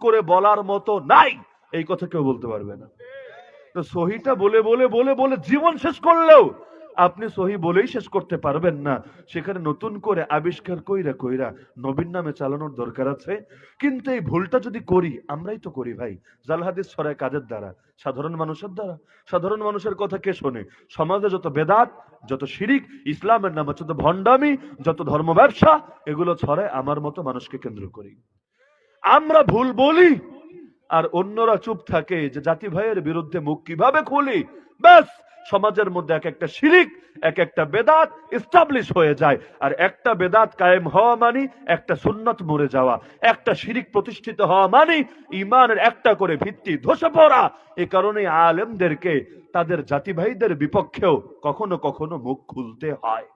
করে বলার মতো নাই, এই কথা কেউ বলতে পারবে না। তো সহিটা বলে বলে বলে বলে জীবন শেষ করলেও আপনি সহি বলেই শেষ করতে পারবেন না। সেখানে নতুন করে আবিষ্কার কইরা কইরা নবীর নামে চালানোর দরকার আছে। কিন্তু এই ভুলটা যদি করি, আমরাই তো করি ভাই, জাল হাদিস ছড়ায় কাদের দ্বারা? সাধারণ মানুষের দ্বারা। সাধারণ মানুষের কথা কে শোনে? সমাজে যত বেদাত, যত শিরিক, ইসলামের নামে যত ভণ্ডামি, যত ধর্ম ব্যবসা, এগুলো ছড়ায় আমার মতো মানুষকে কেন্দ্র করি। আমরা ভুল বলি আর অন্যরা চুপ থাকে যে জাতি ভাইয়ের বিরুদ্ধে মুখ কিভাবে খুলি। ব্যাস, সমাজের মধ্যে এক একটা শিরিক, এক একটা বেদাত এস্টাবলিশ হয়ে যায়। আর একটা বেদাত কায়েম হওয়া মানে একটা সুন্নাত মরে যাওয়া, একটা শিরিক প্রতিষ্ঠিত হওয়া মানে ইমানের একটা করে ভিত্তি ধসে পড়া। এ কারণে আলেমদেরকে তাদের জাতি ভাইদের বিপক্ষেও কখনো কখনো মুখ খুলতে হয়।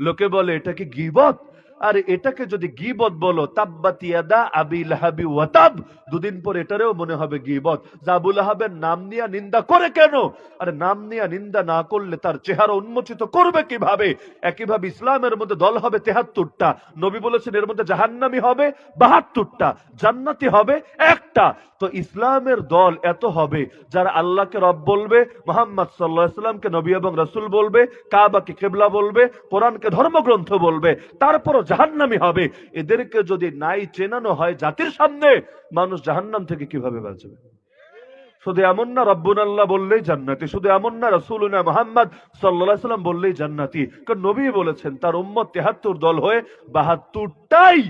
লোকে বলে এটা কি গীবত? আর এটাকে যদি গীবত বলো, তাব্বাত ইয়াদা আবি লাহাবি ওয়া তাব, দুদিন পর এটারেও মনে হবে গীবত। আবু লাহাবের নাম নিয়ে নিন্দা করে কেন? আরে নাম নিয়ে নিন্দা না করলে তার চেহারা উন্মোচিত করবে কিভাবে? একইভাবে ইসলামের মধ্যে দল হবে ৭৩টা। নবী বলেছেন এর মধ্যে জাহান্নামী হবে ৭২টা, জান্নাতি হবে একটা। তো ইসলামের দল এত হবে যারা আল্লাহকে রব বলবে, মুহাম্মদ সাল্লাল্লাহু আলাইহি সাল্লামকে নবী এবং রাসূল বলবে, কাবাকে কিবলা বলবে, কোরআনকে ধর্মগ্রন্থ বলবে, তারপরও জাহান্নামী হবে। এদেরকে যদি নাই চেনানো হয় জাতির সামনে, মানুষ জাহান্নাম থেকে কিভাবে বাঁচবে? শুধু এমন না রব্বুন আল্লাহ বললেই জান্নাতি, শুধু এমন না রাসূলুনা মুহাম্মদ সাল্লাল্লাহু আলাইহি সাল্লাম বললেই জান্নাতি। কারণ নবী বলেছেন তার উম্মত ৭৩ দল হয়ে ৭২টাই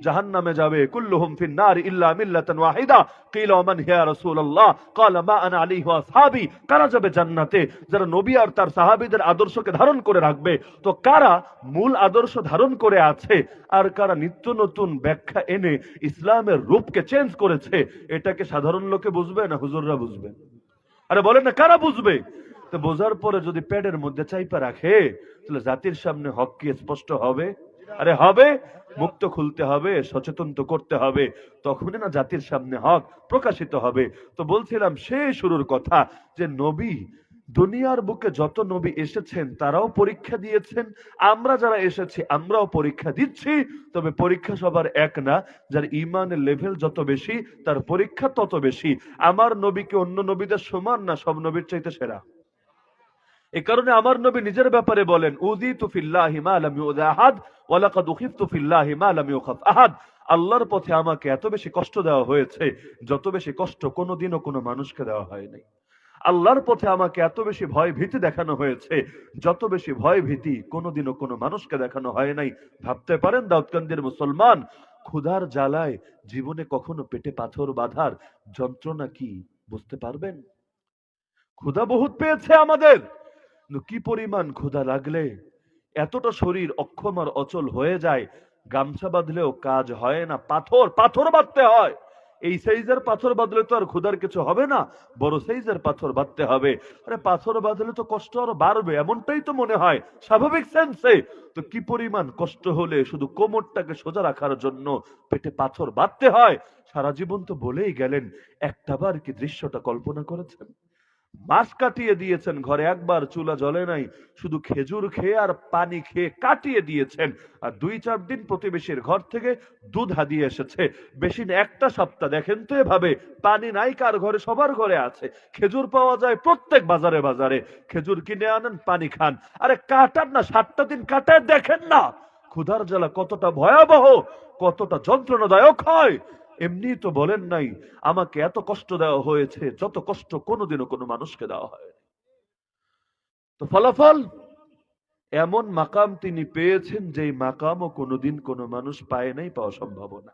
জাহান্নামে যাবে। কুল্লুহুম ফিন নার ইল্লা মিল্লাতান ওয়াহিদা। কিলা ওমান হিয়া রাসূলুল্লাহ? ক্বালা মা আনা আলাইহি ওয়া আসহাবি। কারা যাবে জান্নাতে? যারা নবী আর তার সাহাবীদের আদর্শকে ধারণ করে রাখবে। তো কারা মূল আদর্শ ধারণ করে আছে আর কারা নিত্য নতুন ব্যাখ্যা এনে ইসলামের রূপকে চেঞ্জ করেছে, এটাকে সাধারণ লোকে বুঝবে না হুজুররা বুঝবে? আরে বলেন না, কারা বুঝবে? তো বোঝার পরে যদি পেটের মধ্যে চাইপা রাখে, তাহলে জাতির সামনে হক কি স্পষ্ট হবে? আরে হবে। মুক্ত খুলতে হবে, সচেতন তো করতে হবে, তখনই না জাতির সামনে হক প্রকাশিত হবে। তো বলছিলাম সেই শুরুর কথা যে নবী, দুনিয়ার বুকে যত নবী এসেছেন তারাও পরীক্ষা দিয়েছেন, আমরা যারা এসেছি আমরাও পরীক্ষা দিচ্ছি। তবে পরীক্ষা সবার এক না, যার ইমানের লেভেল যত বেশি তার পরীক্ষা তত বেশি। আমার নবীকে অন্য নবীদের সমান না, সব নবীর চাইতে সেরা। এ কারণে আমার নবী নিজের ব্যাপারে বলেন, উযীতু ফিল্লাহি মা লাম ইউযা আহাদ ওয়া লাকাদ উখিফতু ফিল্লাহি মা লাম ইউখাফ আহাদ। আল্লাহর পথে আমাকে এত বেশি কষ্ট দেওয়া হয়েছে যত বেশি কষ্ট কোনোদিনও কোনো মানুষকে দেওয়া হয় নাই। আল্লাহর পথে আমাকে এত বেশি ভয় ভীতি দেখানো হয়েছে যত বেশি ভয় ভীতি কোনোদিনও কোনো মানুষকে দেখানো হয় নাই। ভাবতে পারেন দাউদকান্দির মুসলমান ক্ষুধার জ্বালায় জীবনে কখনো পেটে পাথর বাঁধার যন্ত্রণা কি বুঝতে পারবেন? ক্ষুধা বহুত পেয়েছে আমাদের, কি পরিমাণ ক্ষুধা লাগলে এতটা শরীর অক্ষম আর অচল হয়ে যায়, গামছা বাঁধলেও কাজ হয় না, পাথর পাথর বাঁধতে হয়। এই সাইজের পাথর বাঁধলে তো আর ক্ষুধার কিছু হবে না, বড় সাইজের পাথর বাঁধতে হবে। আরে পাথর বাঁধলে তো কষ্ট আরো বাড়বে, এমনটাই তো মনে হয় স্বাভাবিক সেন্সে। তো কি পরিমাণ কষ্ট হলে শুধু কোমরটাকে সোজা রাখার জন্য পেটে পাথর বাঁধতে হয়। সারা জীবন তো বলেই গেলেন, একটাবার কি দৃশ্যটা কল্পনা করেছেন? মাস কাটিয়ে দিয়েছেন, ঘরে একবার চুলা জ্বলে নাই, শুধু খেজুর খেয়ে আর পানি খেয়ে কাটিয়ে দিয়েছেন। আর ২-৪ দিন প্রতিবেশীর ঘর থেকে দুধ হাদিয়ে এসেছে, বেশি না একটা সপ্তাহ। দেখেন তো এভাবে পানি নাই কার ঘরে? সবার ঘরে আছে। খেজুর পাওয়া যায় প্রত্যেক বাজারে বাজারে, খেজুর কিনে আনেন, পানি খান। আরে কাটান না, ৭টা দিন কাটায় দেখেন না ক্ষুধার জ্বালা কতটা ভয়াবহ, কতটা যন্ত্রণাদায়ক হয়। এমনি তো বলেন নাই আমাকে এত কষ্ট দেওয়া হয়েছে যত কষ্ট কোনোদিনও কোনো মানুষকে দেওয়া হয়। তো ফলাফল এমন মাকাম তিনি পেয়েছেন যেই মাকামও কোনোদিন কোনো মানুষ পায় নাই, পাওয়া সম্ভব না।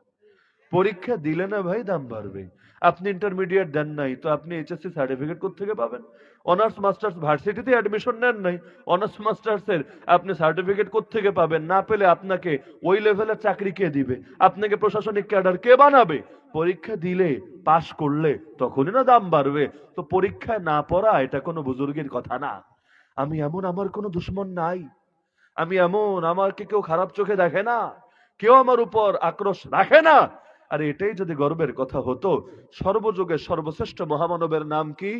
পরীক্ষা দিলে না ভাই দাম বাড়বে। আপনি ইন্টারমিডিয়েট দেন নাই, তো আপনি এইচএসসি সার্টিফিকেট কোত্থেকে পাবেন? অনার্স মাস্টার্স ভার্সিটিতে অ্যাডমিশন নেন নাই, অনার্স মাস্টার্সের আপনি সার্টিফিকেট কোত্থেকে পাবেন? না পেলে আপনাকে ওই লেভেলের চাকরি কে দিবে? আপনাকে প্রশাসনিক ক্যাডার কে বানাবে? পরীক্ষা দিলে পাশ করলে তখনই না দাম বাড়বে। তো পরীক্ষায় না পড়া এটা কোনো বুজুর্গের কথা না। আমি এমন, আমার কোনো দুশ্মন নাই, আমি এমন, আমাকে কেউ খারাপ চোখে দেখে না, কেউ আমার উপর আক্রোশ রাখে না। আর এটাই যদি গর্বের কথা হতো, সর্বযুগের সর্বশ্রেষ্ঠ মহামানবের নাম কি?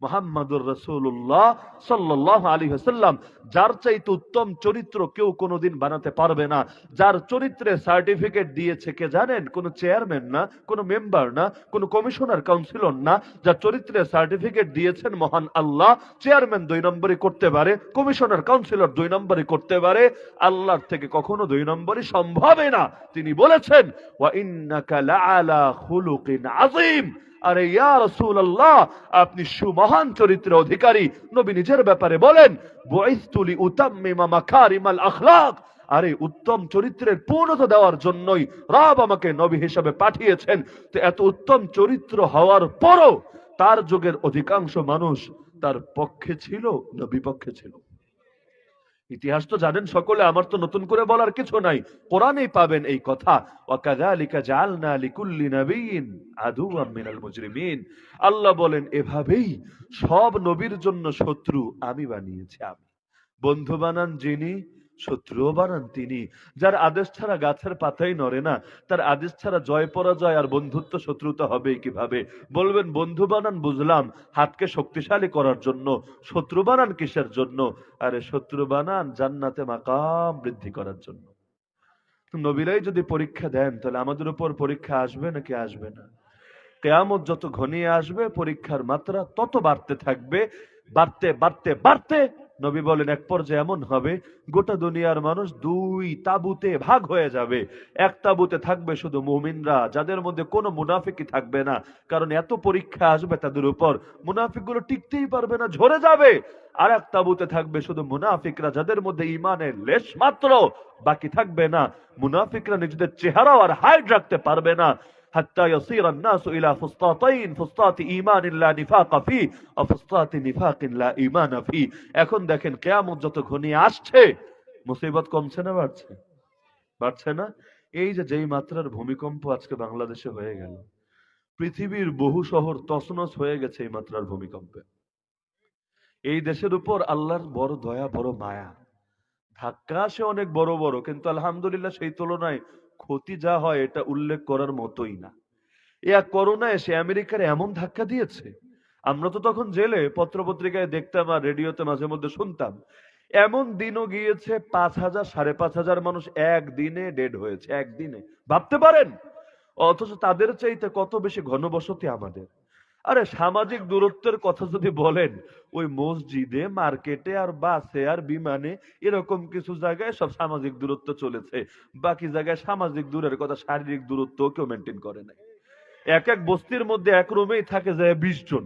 মুহাম্মাদুর রাসূলুল্লাহ সাল্লাল্লাহু আলাইহি ওয়াসাল্লাম যার চাইতে উত্তম চরিত্র কেউ কোনোদিন বানাতে পারবে না। যার চরিত্রে সার্টিফিকেট দিয়েছে কে জানেন? কোন চেয়ারম্যান না, কোন মেম্বার না, কোন কমিশনার কাউন্সিলর না। যার চরিত্রে সার্টিফিকেট দিয়েছেন মহান আল্লাহ। চেয়ারম্যান 2 নম্বরই করতে পারে, কমিশনার কাউন্সিলর 2 নম্বরই করতে পারে, আল্লাহর থেকে কখনো 2 নম্বরই সম্ভবই না। তিনি বলেছেন ওয়া ইন্নাকা লাআলা খুলুকিন আযীম। আরে ইয়া রাসূলুল্লাহ, আপনি সুমহান চরিত্রের অধিকারী। নবী নিজের ব্যাপারে বলেন বুইসতু লিউতাম্মিমা মাকারিমাল আখলাক। আরে উত্তম চরিত্রের পূর্ণতা দেওয়ার জন্যই রব আমাকে নবী হিসেবে পাঠিয়েছেন। তো এত উত্তম চরিত্র হওয়ার পরও তার যুগের অধিকাংশ মানুষ তার পক্ষে ছিল না বিপক্ষে ছিল। ইতিহাস তো জানেন সকলে, আমার তো নতুন করে বলার কিছু নাই, কোরআনেই পাবেন এই কথা। ওয়াকাযালিকা জাআলনা লিকুল্লি নাবিয়্যিন আদুওয়াম মিনাল মুজরিমিন। আল্লাহ বলেন এভাবেই সব নবীর জন্য শত্রু আমি বানিয়েছি। আমি বন্ধু বানান যিনি, শত্রুও বানান তিনি। যার আদেশ ছাড়া গাছের পাতাই নড়ে না, তার আদেশ ছাড়া জয় পরাজয় আর বন্ধুত্ব শত্রুতা হবে কিভাবে? বলবেন বন্ধু বানান বুঝলাম হাতকে শক্তিশালী করার জন্য, শত্রু বানান কিসের জন্য? আরে শত্রু বানান জান্নাতে মাকাম বৃদ্ধি করার জন্য। নবীরাই যদি পরীক্ষা দেন তাহলে আমাদের উপর পরীক্ষা আসবে নাকি আসবে না? কিয়ামত যত ঘনিয়ে আসবে পরীক্ষার মাত্রা তত বাড়তে থাকবে, বাড়তে বাড়তে বাড়তে নবী বলেন এক পর্যায়ে এমন হবে গোটা দুনিয়ার মানুষ 2 তাঁবুতে ভাগ হয়ে যাবে। এক তাঁবুতে থাকবে শুধু মুমিনরা, যাদের মধ্যে কোনো মুনাফিকই থাকবে না। কারণ এত পরীক্ষা আসবে তাদের উপর, মুনাফিকগুলো টিকতেই পারবে না, ঝরে যাবে। আর এক তাঁবুতে থাকবে শুধু মুনাফিকরা, যাদের মধ্যে ঈমানের লেশ মাত্র বাকি থাকবে না। মুনাফিকরা নিজেদের চেহারাও আর হাইড রাখতে পারবে না। হাত্তা ইয়াসিরা আন-নাসু ইলা ফুসতাতাইন, ফুসতাতি ঈমানিন লা নিফাকা ফি ওয়া ফুসতাতি নিফাকিন লা ঈমানা ফি। এখন দেখেন কিয়ামত যত ঘনিয়ে আসছে মুসিবত কমছে না বাড়ছে? বাড়ছে না? এই যে যেই মাত্রার ভূমিকম্প আজকে বাংলাদেশে হয়ে গেল, পৃথিবীর বহু শহর তছনছ হয়ে গেছে এই মাত্রার ভূমিকম্পে। এই দেশের উপর আল্লাহর বড় দয়া, বড় মায়া। ধাক্কা আসে অনেক বড় বড়, কিন্তু আলহামদুলিল্লাহ সেই তুলনায় ক্ষতি যা হয় এটা উল্লেখ করার মতোই না। এক করোনা এসে আমেরিকার এমন ধাক্কা দিয়েছে, আমরা তো তখন জেলে পত্রপত্রিকায় দেখতাম আর রেডিওতে মাঝে মধ্যে শুনতাম। এমন দিনও গিয়েছে 5,000 5,500 মানুষ একদিনে ডেড হয়েছে, একদিনে। ভাবতে পারেন? অথচ তাদের চাইতে কত বেশি ঘনবসতি আমাদের। আরে সামাজিক দূরত্বের কথা যদি বলেন, ওই মসজিদে, মার্কেটে আর বাসে আর বিমানে এরকম কিছু জায়গায় সব সামাজিক দূরত্ব চলেছে। বাকি জায়গায় সামাজিক দূরের কথা, শারীরিক দূরত্ব কেউ মেনটেন করে নাই। এক এক বস্তির মধ্যে এক রুমেই থাকে যায় 20 জন।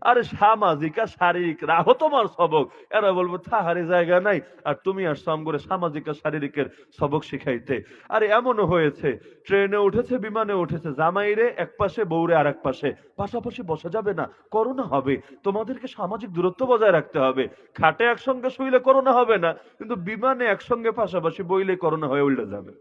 আরে সামাজিক আর শারীরিক রাহো তোমার সবক। এরা বলবো থাহারে জায়গা নাই, আর তুমি আসছো আম করে সামাজিক আর শারীরিকের সবক শিখাইতে। আরে এমনও হয়েছে ট্রেনে উঠেছে, বিমানে উঠেছে, জামাইরে এক পাশে বউরে আর এক পাশে, পাশাপাশি বসা যাবে না, করোনা হবে। তোমাদেরকে সামাজিক দূরত্ব বজায় রাখতে হবে। খাটে একসঙ্গে শুইলে করোনা হবে না, কিন্তু বিমানে একসঙ্গে পাশাপাশি বইলে করোনা হয়ে উল্টে যাবে।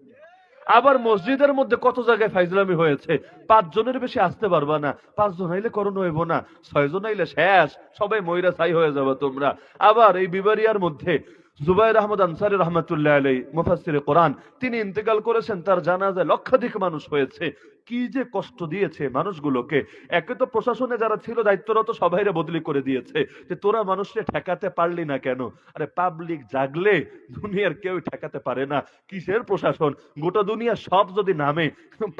আবার মসজিদের মধ্যে কত জায়গায় ফাইজলামি হয়েছে, 5 জনের বেশি আসতে পারবা না, 5 জন আইলে করোনা হইব না, 6 জন আইলে শেষ, সবাই ময়রা ছাই হয়ে যাবে তোমরা। আবার এই বিবারিয়ার মধ্যে জুবাইর আহমদ আনসারী রহমাতুল্লাহ আলাইহি মুফাসসিরে কোরআন, তিনি ইন্তেকাল করেছেন, তার জানাজায় লক্ষাধিক মানুষ হয়েছে। কি যে কষ্ট দিয়েছে মানুষগুলোকে। একে তো প্রশাসনে যারা ছিল দায়িত্বরত সবাইরে বদলি করে দিয়েছে, যে তোরা মানুষকে ঠেকাতে পারলি না কেন? আরে পাবলিক জাগলে দুনিয়ার কেউ ঠেকাতে পারে না। কিসের প্রশাসন? গোটা দুনিয়া সব যদি নামে,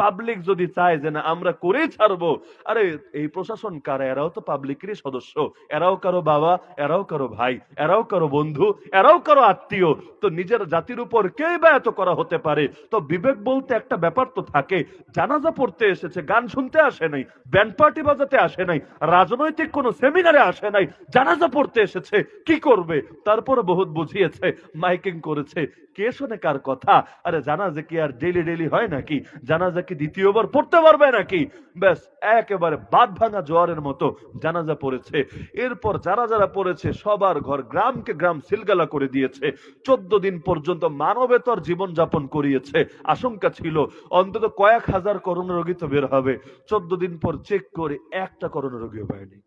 পাবলিক যদি চায় যে না আমরা করেই ছাড়বো, আরে এই প্রশাসন কারা? এরাও তো পাবলিকেরই সদস্য, এরাও কারো বাবা, এরাও কারো ভাই, এরাও কারো বন্ধু, এরাও কারো আত্মীয়। তো নিজের জাতির উপর কে বা এত করা হতে পারে? তো বিবেক বলতে একটা ব্যাপার তো থাকে। জানাজা পড়তে এসেছে, গান শুনতে আসে নাই, ব্যান্ড পার্টি বাজাতে আসে নাই, রাজনৈতিক কোন সেমিনারে আসে নাই, জানাজা পড়তে এসেছে। কি করবে? তারপর বহুত বুঝিয়েছে, মাইকিং করেছে, কে শোনে কার কথা? আরে জানাজা কি আর ডেলি ডেলি হয় নাকি? জানাজা কি দ্বিতীয়বার পড়তে পারবে নাকি? ব্যাস একেবারে বাঁধ ভাঙা জোয়ারের মতো জানাজা পড়েছে। এরপর যারা যারা পড়েছে সবার ঘর গ্রামকে গ্রাম সিলগালা করে দিয়েছে। 14 দিন পর্যন্ত মানবেতর জীবন যাপন করিয়েছে। আশঙ্কা ছিল অন্তত কয়েক হাজার করোনা রোগী তো বের হবে। 14 দিন পর চেক করে একটা করোনা রোগীও পায়নি।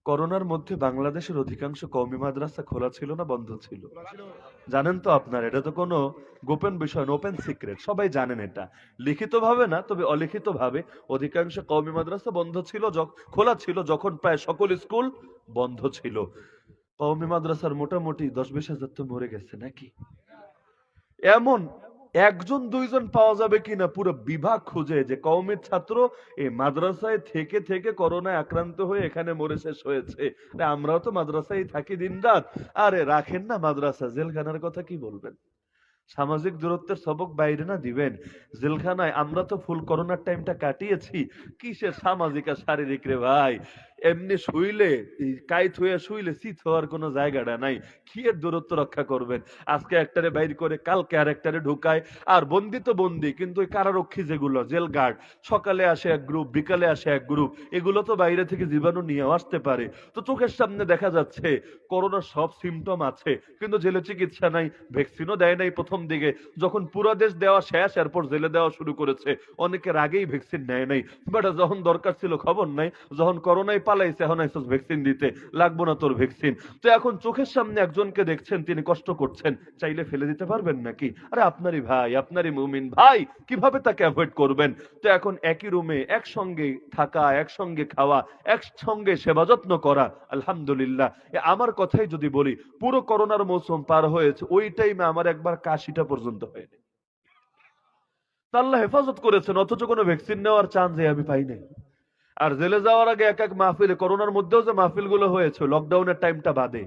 করোনার মধ্যে বাংলাদেশের অধিকাংশ কওমি মাদ্রাসা খোলা ছিল না বন্ধ ছিল? জানেন তো আপনার, এটা তো কোনো গোপন বিষয় না, ওপেন সিক্রেট, সবাই জানেন এটা। লিখিত ভাবে না, তবে অলিখিত ভাবে অধিকাংশ কওমি মাদ্রাসা বন্ধ ছিল, খোলা ছিল যখন প্রায় সকল স্কুল বন্ধ ছিল। কওমি মাদ্রাসার মোটামুটি 10-20 হাজার তো মরে গেছে নাকি? এমন একজন দুইজন পাওয়া যাবে কিনা পুরো বিভাগ খুঁজে যে কওমের ছাত্র এই মাদ্রাসায় থেকে থেকে করোনায় আক্রান্ত হয়ে এখানে মরে শেষ হয়েছে। আমরাও তো মাদ্রাসায় থাকি দিন রাত। আরে রাখেন না মাদ্রাসা, জেলখানার কথা কি বলবেন? সামাজিক দূরত্বের সবক বাইরে না দিবেন জেলখানায়? আমরা তো ফুল করোনার টাইমটা কাটিয়েছি কিসের সামাজিক আর শারীরিক রে ভাই। এমনি শুইলে কাইত হয়ে শুইলে শীত হওয়ার কোনো জায়গাটা নাই। কি এর দূরত্ব রক্ষা করবেন? আজকে একটারে বাইর করে কালকে আর একটারে ঢুকায়। আর বন্দি তো বন্দি, কিন্তু ওই কারারক্ষী যেগুলো জেল গার্ড, সকালে আসে এক গ্রুপ, বিকালে আসে এক গ্রুপ, এগুলো তো বাইরে থেকে জীবাণু নিয়ে আসতে পারে। তো চোখের সামনে দেখা যাচ্ছে করোনার সব সিমটম আছে, কিন্তু জেলে চিকিৎসা নাই, ভ্যাকসিনও দেয় নাই প্রথম দিকে। যখন পুরো দেশ দেওয়া শেষ, এরপর জেলে দেওয়া শুরু করেছে। অনেকের আগেই ভ্যাকসিন নেয় নাই, বাট যখন দরকার ছিল খবর নাই, যখন করোনায় পালাইছে এখন আইসস ভ্যাকসিন দিতে, লাগবো না তোর ভ্যাকসিন। তো এখন চোখের সামনে একজনকে দেখছেন তিনি কষ্ট করছেন, চাইলে ফেলে দিতে পারবেন নাকি? আরে আপনারই ভাই, আপনারই মুমিন ভাই, কিভাবে তাকে অ্যাভয়েড করবেন? তো এখন একই রুমে একসঙ্গে থাকা, একসঙ্গে খাওয়া, একসঙ্গে সেবা যত্ন করা, আলহামদুলিল্লাহ। আমার কথাই যদি বলি, পুরো করোনার মৌসুম পার হয়েছে, ওই টাইমে আমার একবার কাশিটা পর্যন্ত হয়নি। আল্লাহ হেফাজত করেছেন, অথচ কোনো ভ্যাকসিন নেওয়ার চান্স আমি পাই নাই। আর জেলে যাওয়ার আগে এক এক মাহফিলে, করোনার মধ্যেও যে মাহফিল গুলো হয়েছে লকডাউনের টাইমটা বাদে,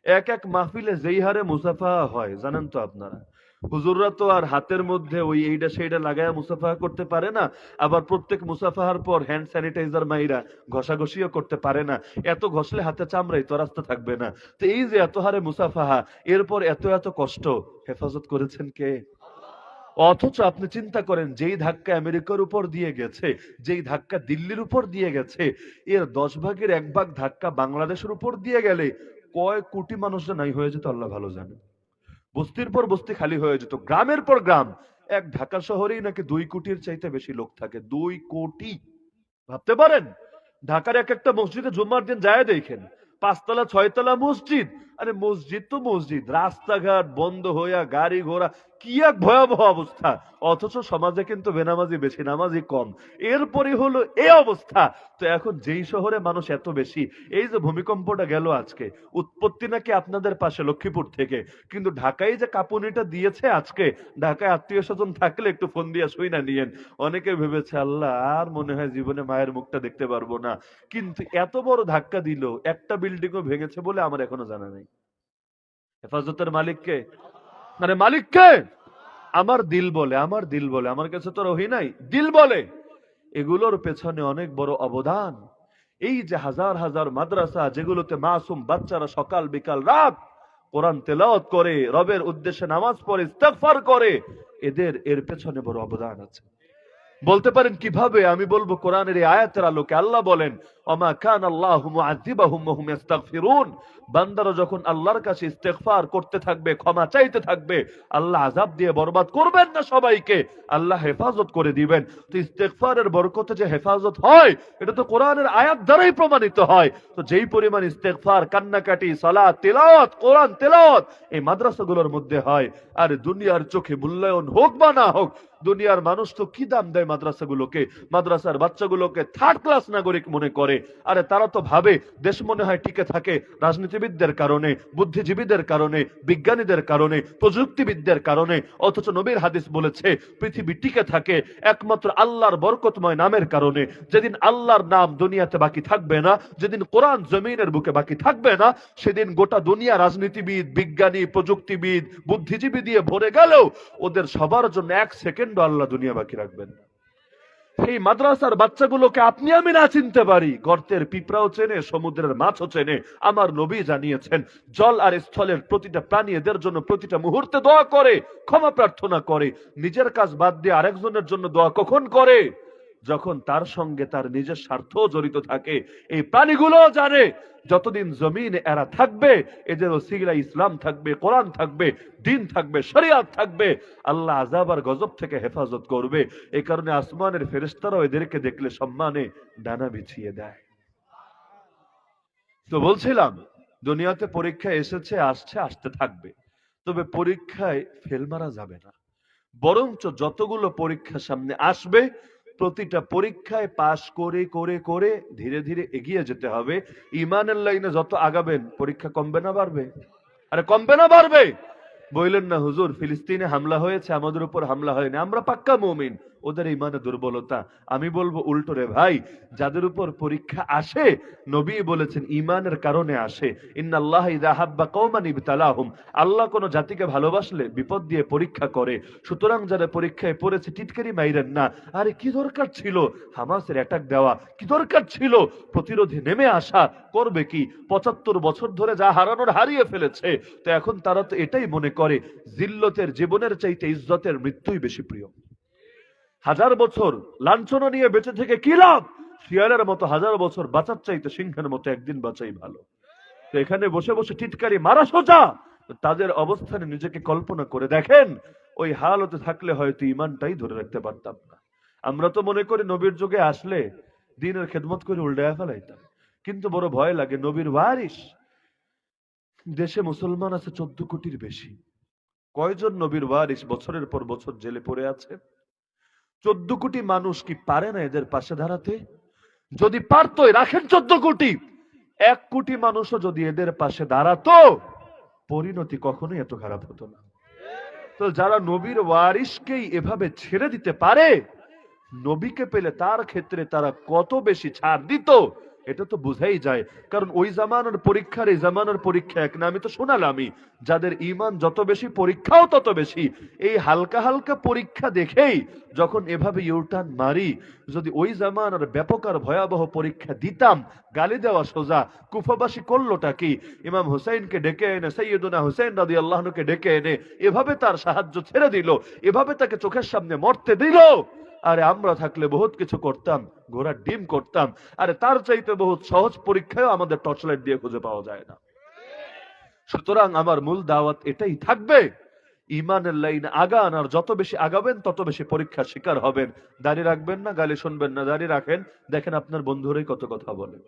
এক এক মাহফিলে যেই হারে মুসাফা হয় জানেন তো আপনারা। হুজুররা তো আর হাতের মধ্যে ওই এইটা সেইটা লাগায় মুসাফা করতে পারে না, আবার প্রত্যেক মুসাফাহার পর হ্যান্ড স্যানিটাইজার মাইরা ঘষাঘষিও করতে পারে না। এত ঘষলে হাতে চামড়াই তো রাস্তা থাকবে না। তো এই যে এত হারে মুসাফাহা, এরপর এত এত কষ্ট, হেফাজত করেছেন কে? অথচ আপনি চিন্তা করেন, যেই ধাক্কা আমেরিকার উপর দিয়ে গেছে, যেই ধাক্কা দিল্লির উপর দিয়ে গেছে, এর 10 ভাগের 1 ভাগ ধাক্কা বাংলাদেশের উপর দিয়ে গেলে কয় কোটি মানুষরা নাই হয়ে যেত আল্লাহ ভালো জানে। বস্তির পর বস্তি খালি হয়ে যেত, গ্রামের পর গ্রাম। এক ঢাকা শহরেই নাকি 2 কোটির চাইতে বেশি লোক থাকে, 2 কোটি। ভাবতে পারেন? ঢাকার এক একটা মসজিদে জুম্মার দিন যায় দেখেন, 5 তলা 6 তলা মসজিদ। আরে মসজিদ তো মসজিদ, রাস্তাঘাট বন্ধ হইয়া গাড়ি ঘোড়া, কি এক ভয়াবহ অবস্থা। অথচ সমাজে কিন্তু বেনামাজি বেশি, নামাজি কম। এরপরে হলো এই অবস্থা। তো এখন যেই শহরে মানুষ এত বেশি, এই যে ভূমিকম্পটা গেল আজকে, উৎপত্তি নাকি আপনাদের পাশে লক্ষ্মীপুর থেকে, কিন্তু ঢাকায় যে কাঁপুনিটা দিয়েছে আজকে, ঢাকায় আত্মীয় স্বজন থাকলে একটু ফোন দিয়ে শুই না নিয়েন। অনেকে ভেবেছে আল্লাহ আর মনে হয় জীবনে মায়ের মুখটা দেখতে পারবো না। কিন্তু এত বড় ধাক্কা দিল, একটা বিল্ডিংও ভেঙেছে বলে আমার এখনো জানা নেই। হেফাজতের মালিককে? মানে মালিককে? আমার দিল বলে, আমার দিল বলে, আমার কাছে তো রহি নাই, দিল বলে এগুলোর পেছনে অনেক বড় অবদান। এই যে হাজার হাজার মাদ্রাসা যেগুলোতে মাসুম বাচ্চারা সকাল বিকাল রাত কোরআন তেলাওয়াত করে, রবের উদ্দেশ্যে নামাজ পড়ে, ইস্তিগফার করে, এর পেছনে বড় অবদান আছে। বলতে পারেন কিভাবে? আমি বলবো কোরআনের এই আয়াতের আলোকে। আল্লাহ বলেন, ওমা কান আল্লাহু মুআযিবাহুম ওয়া হুম ইস্তাগফিরুন। বান্দারা যখন আল্লাহর কাছে ইস্তেগফার করতে থাকবে, ক্ষমা চাইতে থাকবে, আল্লাহ আযাব দিয়ে বরবাদ করবেন না সবাইকে, আল্লাহ হেফাজত করে দিবেন। তো ইস্তেগফারের বরকতে যে হেফাজত হয়, এটা তো কোরআনের আয়াত দ্বারাই প্রমাণিত হয়। তো যেই পরিমাণ ইস্তেগফার, কান্নাকাটি, সালাত, তিলাওয়াত, কোরআন তেলাওয়াত এই মাদ্রাসাগুলোর মধ্যে হয়, আর দুনিয়ার চোখে মূল্যায়ন হোক বা না হোক, দুনিয়ার মানুষ তো কি দাম দেয় মাদ্রাসাগুলোকে, মাদ্রাসার বাচ্চাগুলোকে থার্ড ক্লাস নাগরিক মনে করে। আরে তারা তো ভাবে দেশ মনে হয় টিকে থাকে রাজনীতিবিদদের কারণে, বুদ্ধিজীবীদের কারণে, বিজ্ঞানীদের কারণে, প্রযুক্তিবিদদের কারণে। অথচ নবীর হাদিস বলেছে পৃথিবী টিকে থাকে একমাত্র আল্লাহর বরকতময় নামের কারণে। যেদিন আল্লাহর নাম দুনিয়াতে বাকি থাকবে না, যেদিন কোরআন জমিনের বুকে বাকি থাকবে না, সেদিন গোটা দুনিয়া রাজনীতিবিদ, বিজ্ঞানী, প্রযুক্তিবিদ, বুদ্ধিজীবী দিয়ে ভরে গেলেও ওদের সবার জন্য 1 সেকেন্ড আল্লাহ দুনিয়া বাকি রাখবেন। এই মাদ্রাসার বাচ্চাগুলোকে আপনি আমি না চিনতে পারি, গর্তের পিঁপড়াও চেনে, সমুদ্রের মাছও চেনে। আমার নবী জানিয়েছেন, জল আর স্থলের প্রতিটা প্রাণী এদের জন্য প্রতিটা মুহূর্তে দোয়া করে, ক্ষমা প্রার্থনা করে। নিজের কাজ বাদ দিয়ে আরেকজনের জন্য দোয়া কখন করে? যখন তার সঙ্গে তার নিজের স্বার্থ জড়িত থাকে। এই প্রাণীগুলো জানে যতদিন জমিনে এরা থাকবে, এদের ওসিলা ইসলাম থাকবে, কোরআন থাকবে, দিন থাকবে, শরিয়াত থাকবে, আল্লাহ আযাব আর গজব থেকে হেফাজত করবে। এই কারণে আসমানের ফেরেশতারাও এদেরকে দেখলে সম্মানে ডানা বিছিয়ে দেয়। তো বলছিলাম, দুনিয়াতে পরীক্ষা এসেছে, আসছে, আসতে থাকবে। তবে পরীক্ষায় ফেল মারা যাবে না, বরঞ্চ যতগুলো পরীক্ষা সামনে আসবে প্রতিটা পরীক্ষায় পাশ করে করে করে ধীরে ধীরে এগিয়ে যেতে হবে। ইমানের লাইনে যত আগাবেন পরীক্ষা কমবে না বাড়বে? আরে কমবে না বাড়বে? বললেন না হুজুর ফিলিস্তিনে হামলা হয়েছে, আমাদের উপর হামলা হয়নি, আমরা পাক্কা মুমিন, ওদের ইমানে দুর্বলতা। আমি বলবো উল্টো রে ভাই, যাদের উপর পরীক্ষা আসে নবী বলেছেন ইমানের কারণে আসে। ইন্নাল্লাহ ইযা হাব্বা কওমান ইবতালাহুম, আল্লাহ কোন জাতিকে ভালোবাসলে বিপদ দিয়ে পরীক্ষা করে। সুতরাং যারা পরীক্ষায় পড়েছে টিটকারি মাইরেন না। আরে কি দরকার ছিল হামাসের অ্যাটাক দেওয়া? কি দরকার ছিল প্রতিরোধে নেমে আসা? করবে কি? ৭৫ বছর ধরে যা হারানোর হারিয়ে ফেলেছে। তো এখন তারা তো এটাই মনে করে জিল্লতের জীবনের চাইতে ইজ্জতের মৃত্যুই বেশি প্রিয়। 1000 বছর লাঞ্ছনা নিয়ে বেঁচে থেকে কি লাভ? শিয়ালের মতো 1000 বছর বাঁচার চাইতে সিংহের মতো একদিন বাঁচাই ভালো। তো এখানে বসে বসে টিটকারি মারা সোজা। তাদের অবস্থানে নিজেকে কল্পনা করে দেখেন, ওই হালতে থাকলে হয়তো ইমানটাই ধরে রাখতে পারতাম না। আমরা তো মনে করি নবীর যুগে আসলে দিনের খেদমত করে উল্টায় ফেলাইতাম, কিন্তু বড় ভয় লাগে। নবীর ওয়ারিস দেশে মুসলমান আছে 14 কোটির বেশি। কয়জন নবীর ওয়ারিস বছরের পর বছর জেলে পড়ে আছে? 14 কোটি মানুষ কি পারে না এদের পাশে দাঁড়াতে? যদি পারতো, রাখেন 14 কোটি, 1 কোটি মানুষও যদি এদের পাশে দাঁড়াতো পরিণতি কখনোই এত খারাপ হতো না। তো যারা নবীর ওয়ারিসকেই এভাবে ছেড়ে দিতে পারে, নবীকে পেলে তার ক্ষেত্রে তারা কত বেশি ছাড় দিত এটা তো বুঝাই যায়। কারণ ওই জামানার পরীক্ষার এই জামানার পরীক্ষা এক না। আমি তো শোনালামই, যাদের ঈমান যত বেশি পরীক্ষাও তত বেশি। এই হালকা হালকা পরীক্ষা দেখেই যখন এভাবে ইউটার্ন মারি, যদি ওই জামানার ব্যাপক আর ভয়াবহ পরীক্ষা দিতাম, গালি দেওয়া সোজা। কুফাবাসী করলোটা কি? ইমাম হুসাইনকে ডেকে এনে, সাইয়্যিদুনা হুসাইন রাদিয়াল্লাহু আনহুকে ডেকে এনে এভাবে তার সাহায্য ছেড়ে দিল, এভাবে তাকে চোখের সামনে মরতে দিল। আরে আমরা থাকলে বহুত কিছু করতাম, ঘোড়ার ডিম করতাম। আরে তার চাইতে বহুত সহজ পরীক্ষায় আমাদের টর্চ লাইট দিয়ে খুঁজে পাওয়া যায় না। সুতরাং আমার মূল দাওয়াত এটাই থাকবে, ইমানের লাইনে আগান, আর যত বেশি আগাবেন তত বেশি পরীক্ষার শিকার হবেন। দাঁড়িয়ে রাখবেন না, গালি শুনবেন না, দাঁড়িয়ে রাখেন। দেখেন আপনার বন্ধুরাই কত কথা বলে।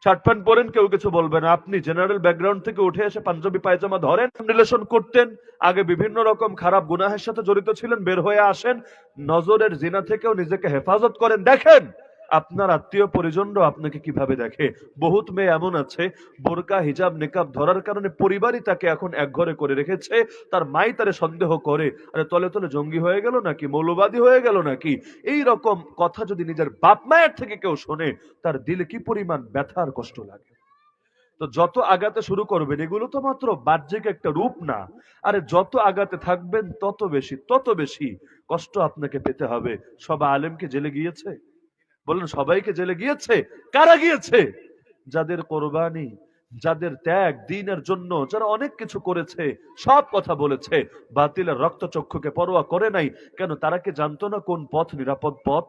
শার্ট প্যান্ট পরেন, কেউ কিছু বলবে না। আপনি জেনারেল ব্যাকগ্রাউন্ড থেকে উঠে এসে পাঞ্জাবি পায়জামা ধরেন, রিলেশন করতেন, আগে বিভিন্ন রকম খারাপ গুনাহের সাথে জড়িত ছিলেন, বের হয়ে আসেন, নজরের জিনা থেকেও নিজেকে হেফাজত করেন। দেখেন আপনার আত্মীয় পরিজনরাও আপনাকে কিভাবে দেখে। বহুত মেয়ে এমন আছে বোরকা হিজাব নিকাব ধরার কারণে পরিবারই তাকে এখন এক ঘরে করে রেখেছে। তার মাই তারে সন্দেহ করে, আরে তলে তলে জঙ্গি হয়ে গেল নাকি, মৌলবাদী হয়ে গেল নাকি। এই রকম কথা যদি নিজের বাপ মায়ের থেকে কেউ শোনে, তার দিলে কি পরিমাণ ব্যথা আর কষ্ট লাগে। তো যত আগাতে শুরু করবেন, এগুলো তো মাত্র বাহ্যিক একটা রূপ না। আরে যত আগাতে থাকবেন তত বেশি কষ্ট আপনাকে পেতে হবে। সব আলেমকে জেলে গিয়েছে? বলেন সবাইকে জেলে গিয়েছে? কারা গিয়েছে? যাদের কোরবানি, যাদের ত্যাগ দ্বীনের জন্য, যারা অনেক কিছু করেছে, সব কথা বলেছে, বাতিলের রক্তচক্ষুকে পরোয়া করে নাই। কেন? তারা কি জানতো না কোন পথ নিরাপদ পথ?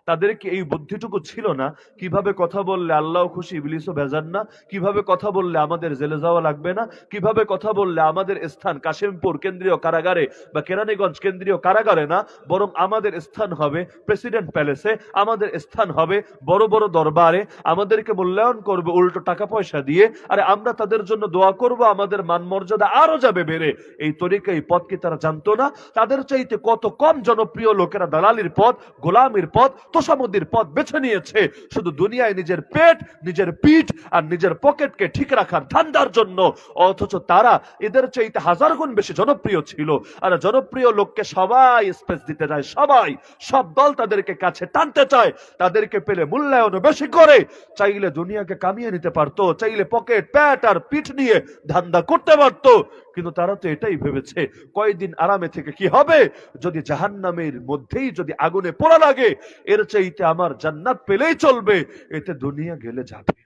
তাদের কি এই বুদ্ধিটুকু ছিল না কিভাবে কথা বললে আল্লাহ খুশি ইবলিসও বেজান না, কিভাবে কথা বললে আমাদের জেলে যাওয়া লাগবে না, কিভাবে কথা বললে আমাদের স্থান কাশিমপুর কেন্দ্রীয় কারাগারে বা কেরানীগঞ্জ কেন্দ্রীয় কারাগারে না, বরং আমাদের স্থান হবে প্রেসিডেন্ট প্যালেসে, আমাদের স্থান হবে বড় বড় দরবারে, আমাদেরকে মূল্যায়ন করবে উল্টো টাকা পয়সা দিয়ে। আরে আমরা তাদের জন্য দোয়া করব, আমাদের মান মর্যাদা আরো যাবে বেড়ে। এই তরিকা, এই পথ কি তারা জানতো না? তাদের চাইতে কত কম জনপ্রিয় লোকেরা দালালির পথ, গোলামির পথ, তোষামদির পথ বেছে নিয়েছে, শুধু দুনিয়ায় নিজের পেট, নিজের পিঠ আর নিজের পকেটকে ঠিক রাখার ধান্দার জন্য। অথচ তারা এদের চাইতে 1000 গুণ বেশি জনপ্রিয় ছিল। আর জনপ্রিয় লোককে সবাই স্পেস দিতে চায়, সবাই, সব দল তাদেরকে কাছে টানতে চায়, তাদেরকে পেলে মূল্যায়ন বেশি করে। চাইলে দুনিয়াকে কামিয়ে নিতে পারতো, চাইলে পকেট, পেট আর পিঠ নিয়ে ধান্দা করতে পারতো। কিন্তু তারা তো এটাই ভেবেছে কয়দিন আরামে থেকে কি হবে, যদি জাহান্নামের মধ্যেই যদি আগুনে পোড়া লাগে, এর চাইতে আমার জান্নাত পেলেই চলবে, এতে দুনিয়া গেলে যাবে।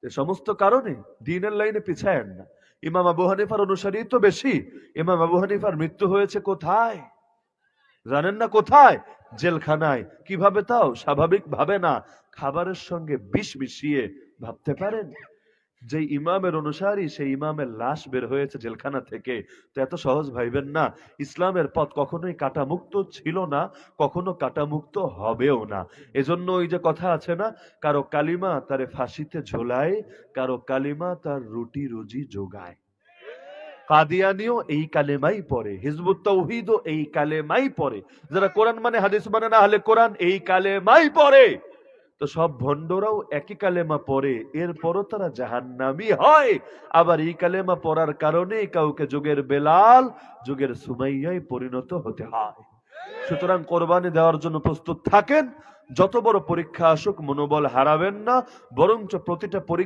এ সমস্ত কারণে দ্বীনের লাইনে পিছায়েন না। ইমাম আবু হানিফার অনুসারী তো বেশি। ইমাম আবু হানিফার মৃত্যু হয়েছে কোথায় জানেন না? কোথায়? জেলখানায়। কিভাবে? তাও স্বাভাবিক ভাবে না, খাবারের সঙ্গে বিষ মিশিয়ে। ভাবতে পারেন? যে ইমামের অনুসারী সেই ইমামের লাশ বের হয়েছে জেলখানা থেকে। তো এত সহজ ভাইবেন না। ইসলামের পথ কখনোই কাটামুক্ত ছিল না, কখনো কাটামুক্ত হবেও না। এজন্য ওই যে কথা আছে না, কারো কালিমা তারে ফাঁসিতে ঝোলায়, কারো কালিমা তার রুটি রুজি যোগায়। কাদিয়ানিও এই কালেমাই পড়ে, হিজবুত তাওহীদও এই কালেমাই পড়ে, যারা কোরআন মানে হাদিস মানে না আহলে কোরআন এই কালেমাই পড়ে। তো সব ভণ্ডরাও একই কালেমা পড়ে, এরপরও তারা জাহান্নামী হয়। আবার এই কালেমা পড়ার কারণে কাউকে যুগের বেলাল, যুগের সুমাইয়ায় পরিণত হতে হয়। সুতরাং কোরবানি দেওয়ার জন্য প্রস্তুত থাকেন। যত বড় পরীক্ষা আসুক মনোবল হারাবেন না, বরঞ্চ প্রতিটা পরীক্ষা